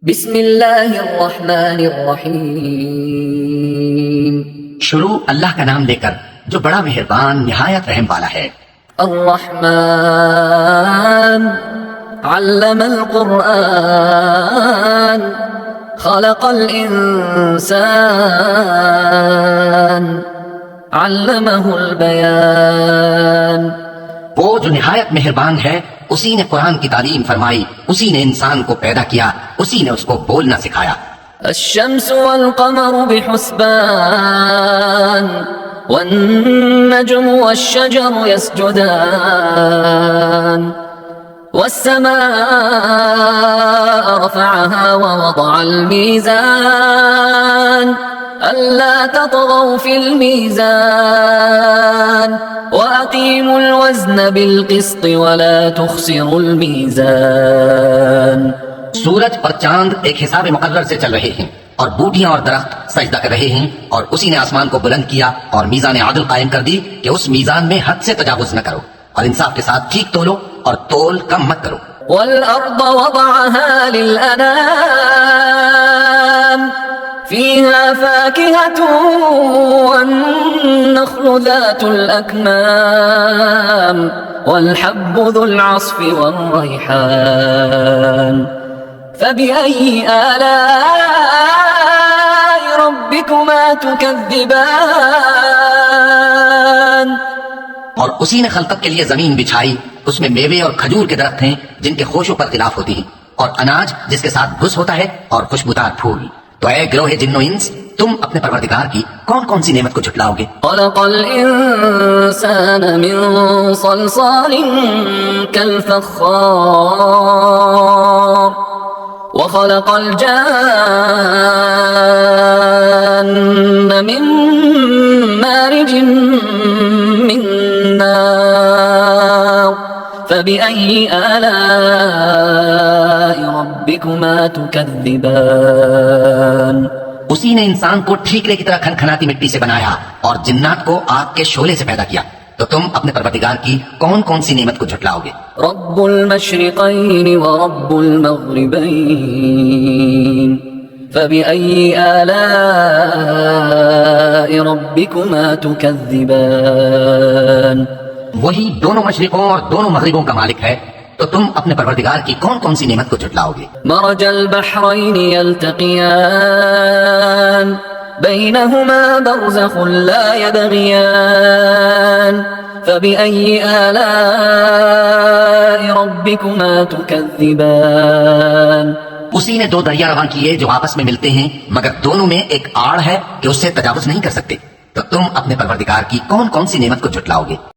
بسم اللہ الرحمن الرحیم. شروع اللہ کا نام لے کر جو بڑا مہربان نہایت رحم والا ہے. الرحمن علم القرآن خلق الانسان علمہ البیان. وہ جو نہایت مہربان ہے اسی نے قرآن کی تعلیم فرمائی، اسی نے انسان کو پیدا کیا، اسی نے اس کو بولنا سکھایا. الشمس والقمر بحسبان والنجم والشجر يسجدان والسماء رفعها ووضع الميزان ألا تطغوا في الميزان وأقيموا الوزن بالقسط ولا تخسروا الميزان. سورج اور چاند ایک حساب مقرر سے چل رہے ہیں اور بوٹیاں اور درخت سجدہ کر رہے ہیں، اور اسی نے آسمان کو بلند کیا اور میزان عدل قائم کر دی کہ اس میزان میں حد سے تجاوز نہ کرو، اور انصاف کے ساتھ ٹھیک تولو اور تول کم مت کرو. والأرض وضعها للأنام فيها فاكهة والنخل ذات الأكمام والحب ذو العصف والريحان فبأي آلاء ربكما تكذبان. اور اسی نے خلقت کے لیے زمین بچھائی، اس میں میوے اور کھجور کے درخت ہیں جن کے خوشوں پر اختلاف ہوتی ہیں، اور اناج جس کے ساتھ گھس ہوتا ہے، اور خوشبودار پھول. تو اے گروہ جن و انس، تم اپنے پروردگار کی کون کون سی نعمت کو جھٹلاؤ گے؟ خلق الإنسان من صلصال كالفخار وخلق الجان من مارج من نار فبأي آلاء ربكما تكذبان. اسی نے انسان کو ٹھیکرے کی طرح کھنکھناتی مٹی سے بنایا اور جنات کو آگ کے شعلے سے پیدا کیا. تو تم اپنے پروردگار کی کون کون سی نعمت کو جھٹلاؤ گے؟ رب المشرقين ورب المغربين فبأي آلاء ربكما تكذبان. وہی دونوں مشرقوں اور دونوں مغربوں کا مالک ہے، تو تم اپنے پروردگار کی کون کون سی نعمت کو جھٹلاؤ گے؟ مرج البحرين يلتقيان بينهما برزخ لا يبغيان فبأي آلاء ربكما تكذبان. اسی نے دو دریا رواں کیے جو آپس میں ملتے ہیں، مگر دونوں میں ایک آڑ ہے کہ اس سے تجاوز نہیں کر سکتے. تو تم اپنے پروردگار کی کون کون سی نعمت کو جھٹلاؤ گے؟